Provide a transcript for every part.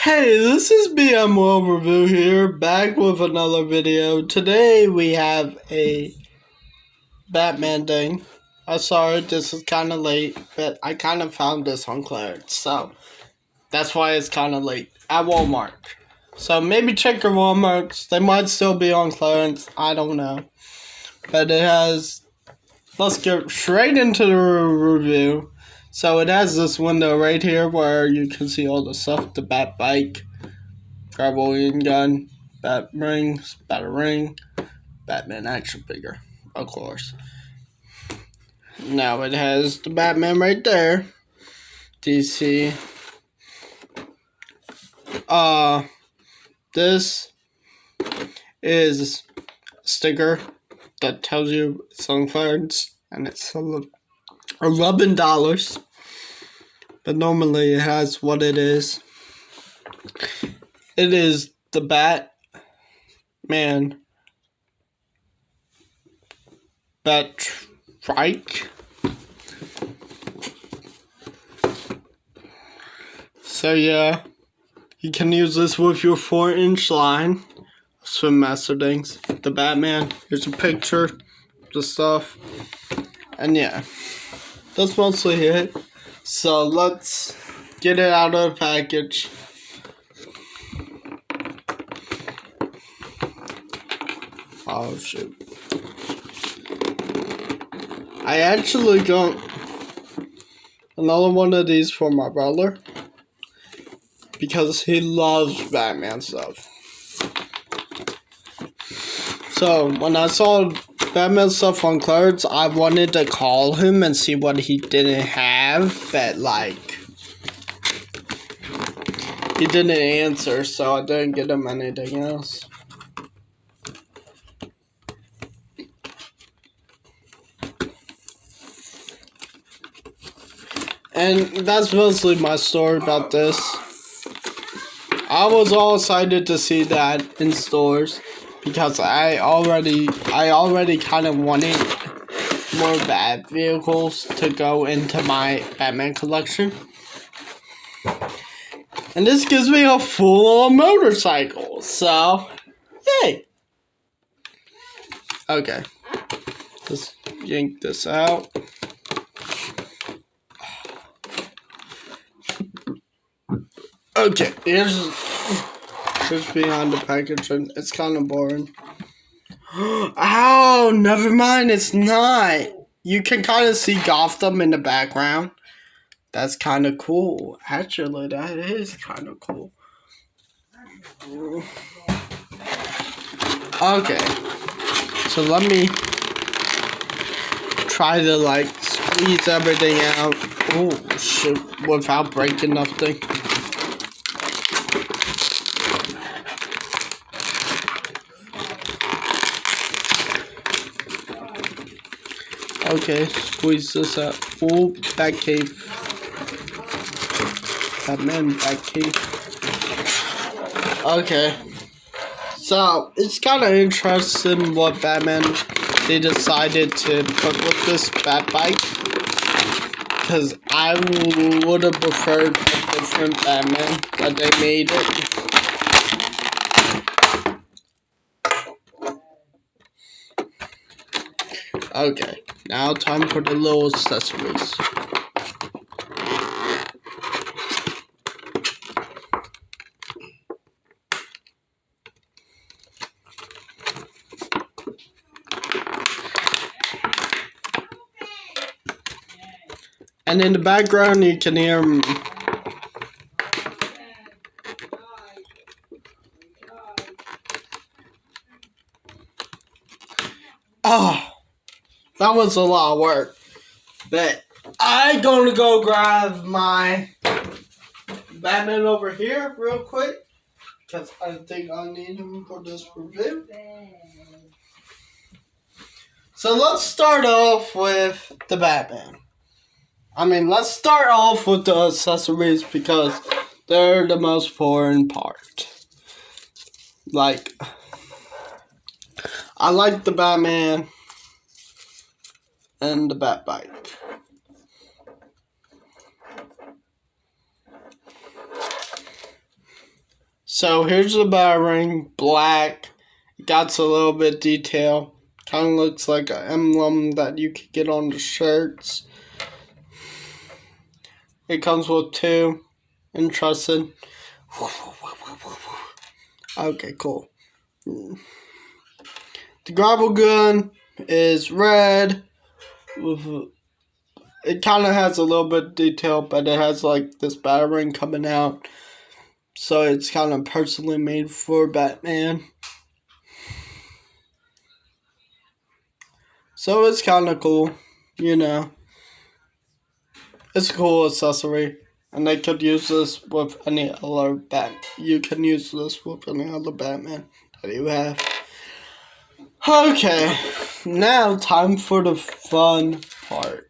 Hey, this is BM World Review here, back with another video. Today we have a Batman thing. I'm sorry, this is kind of late, but I kind of found this on clearance, so that's why it's kind of late at Walmart. So maybe check your Walmarts. They might still be on clearance. I don't know. But it has... Let's get straight into the review. So it has this window right here where you can see all the stuff. The Bat Bike, Graboian gun, bat rings, batarang, Batman action figure, of course. Now it has the Batman right there. DC. This is a sticker that tells you it's on clearance, and it's $11. But normally it has what it is. It is the Batman Bat-Trike. So yeah, you can use this with your 4-inch line. Swim Master things. The Batman. Here's a picture. The stuff. And yeah, that's mostly it. So let's get it out of the package. Oh shoot. I actually got another one of these for my brother because he loves Batman stuff. So when I saw Batman stuff on clearance, I wanted to call him and see what he didn't have, but he didn't answer, so I didn't get him anything else. And that's mostly my story about this. I was all excited to see that in stores because I already kind of wanted more Bat vehicles to go into my Batman collection. And this gives me a full-on motorcycle, so yay! Okay, let's yank this out. Okay, here's behind the package, and it's kind of boring. Oh, never mind, it's not. You can kind of see Gotham in the background. That's kind of cool. Actually, that is kind of cool. Okay, so let me try to squeeze everything out. Oh shit, without breaking nothing. Okay, squeeze this out. Oh, Batcave. Batman Batcave. Okay. So, it's kind of interesting what Batman they decided to put with this Bat Bike. Because I would have preferred a different Batman, but they made it. Okay, now time for the little accessories. And in the background you can hear oh, that was a lot of work. But I'm gonna go grab my Batman over here real quick. Because I think I need him for this review. So let's start off with the Batman. Let's start off with the accessories because they're the most important part. I like the Batman and the Bat Bike. So here's the battering, black. It got a little bit detail. Kind of looks like an emblem that you could get on the shirts. It comes with 2. Interesting. Okay, cool. The grapple gun is red. It kind of has a little bit of detail, but it has like this battering coming out. So it's kind of personally made for Batman. So it's kind of cool, you know. It's a cool accessory. And they could use this with any other Batman. You can use this with any other Batman that you have. Okay, now time for the fun part.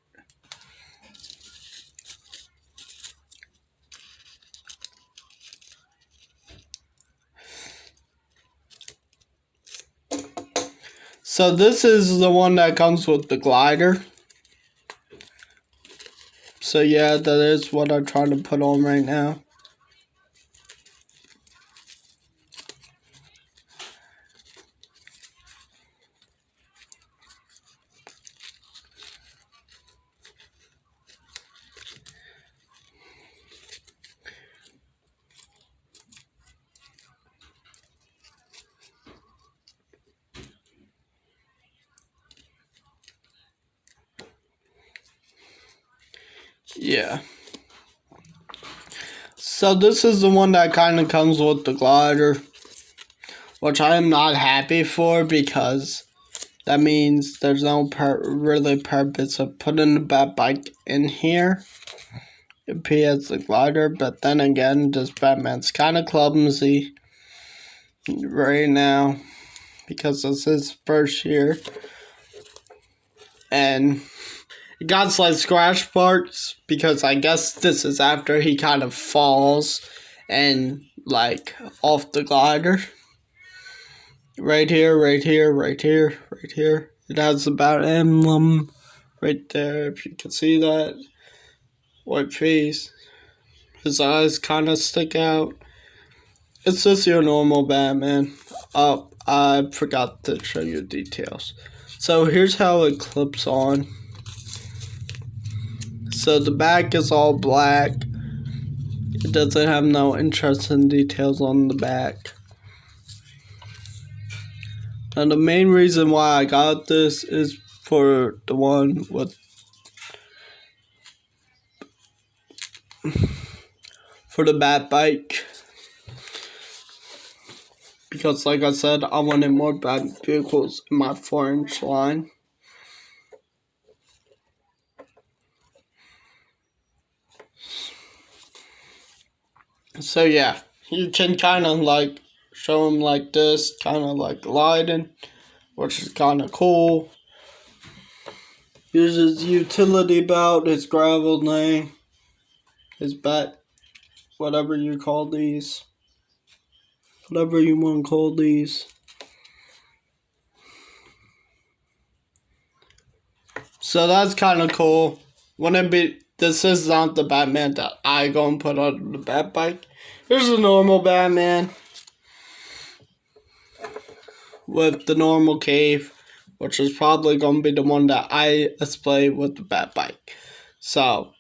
So this is the one that comes with the glider. So yeah, that is what I'm trying to put on right now. Yeah. So this is the one that kind of comes with the glider, which I am not happy for because that means there's no really purpose of putting the Batbike in here if he has the glider. But then again, this Batman's kind of clumsy right now because it's his first year. And it got slight scratch marks because I guess this is after he kind of falls and like off the glider. Right here, right here, right here, right here. It has the Bat emblem right there, if you can see that. White face. His eyes kind of stick out. It's just your normal Batman. Oh, I forgot to show you details. So here's how it clips on. So the back is all black. It doesn't have no interesting details on the back. And the main reason why I got this is for the one with for the Batbike. Because like I said, I wanted more Bat vehicles in my 4-inch line. So yeah, you can kind of like show them like this, kind of like gliding, which is kind of cool. Uses utility belt, his gravel name, his bat, whatever you call these. Whatever you want to call these. So that's kind of cool. This is not the Batman that I gonna put on the Batbike. Here's a normal Batman with the normal cave, which is probably gonna be the one that I display with the Batbike. So,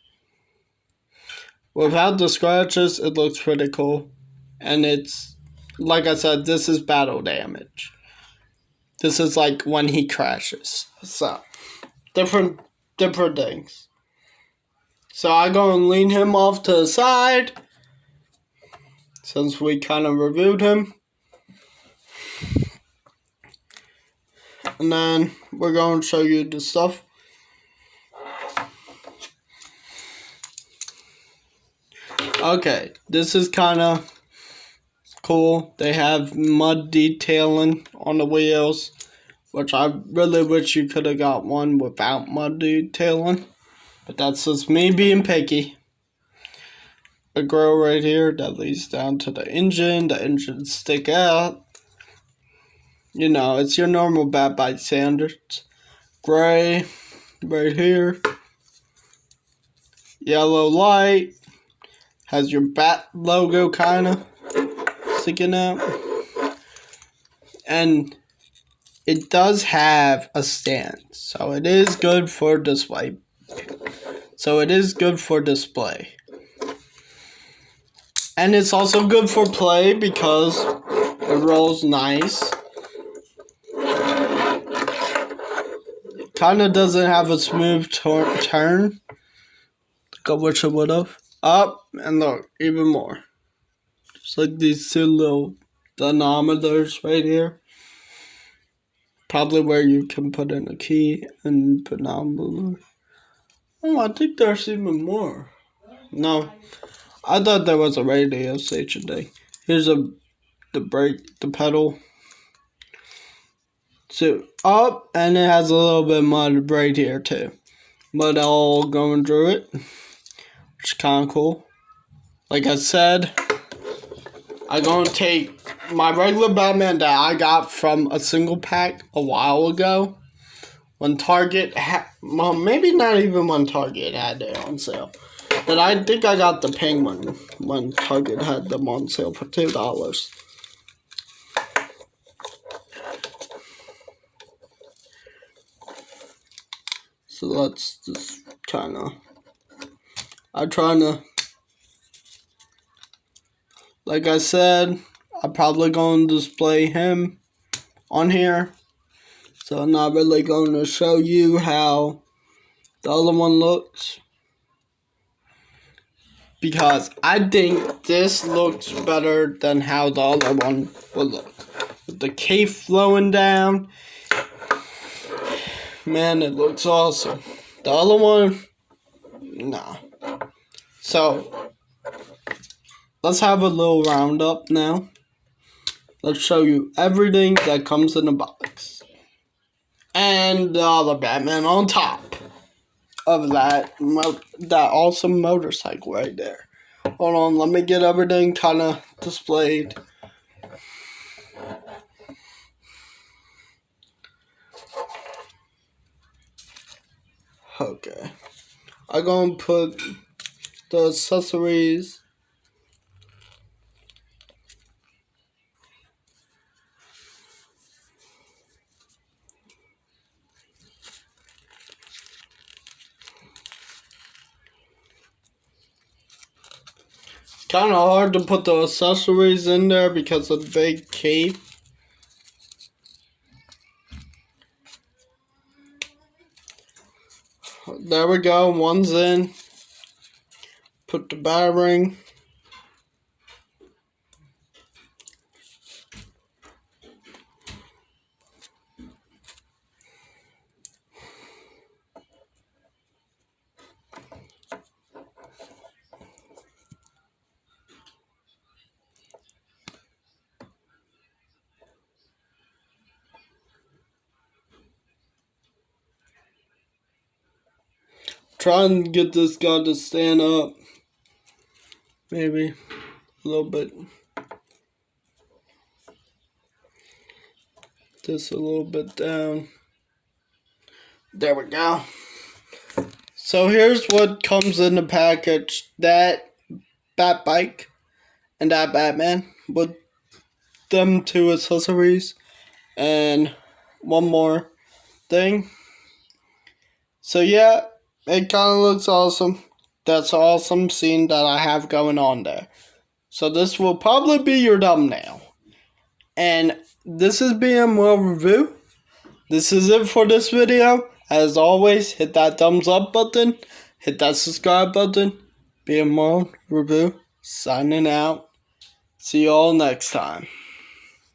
without the scratches, it looks pretty cool. And it's, like I said, this is battle damage. This is like when he crashes. So, different things. So I'm going to lean him off to the side, since we kind of reviewed him. And then we're going to show you the stuff. Okay, this is kind of cool. They have mud detailing on the wheels, which I really wish you could have got one without mud detailing. But that's just me being picky. A grill right here that leads down to the engine. The engine stick out. You know, it's your normal Batbike standards. Gray right here. Yellow light. Has your bat logo kind of. sticking out. And it does have a stand, so it is good for display. And it's also good for play because it rolls nice. It kind of doesn't have a smooth turn. Look, I wish it would have. Up and look, even more. Just like these two little dynamometers right here. Probably where you can put in a key and pedometer. Oh, I think there's even more. No, I thought there was a radio station thing. Here's the brake, the pedal. So up, and it has a little bit of mud right here too. Mud all going through it, which is kind of cool. Like I said, I'm going to take my regular Batman that I got from a single pack a while ago. When Target well, maybe not even when Target had it on sale. But I think I got the Penguin when Target had them on sale for $2. So let's just I'm trying to, like I said, I'm probably going to display him on here. So I'm not really going to show you how the other one looks. Because I think this looks better than how the other one would look. With the cape flowing down. Man, it looks awesome. The other one, nah. So, let's have a little roundup now. Let's show you everything that comes in the box. And the other Batman on top of that awesome motorcycle right there. Hold on, let me get everything kind of displayed. Okay. I'm going to put the accessories. Kind of hard to put the accessories in there because of the big cape. There we go, one's in. Put the battering. Try and get this guy to stand up. Maybe a little bit. Just a little bit down. There we go. So here's what comes in the package. That Bat Bike and that Batman with them two accessories and one more thing. So yeah, it kind of looks awesome. That's an awesome scene that I have going on there. So this will probably be your thumbnail. And this is BMWorld Review. This is it for this video. As always, hit that thumbs up button. Hit that subscribe button. BMWorld Review signing out. See you all next time.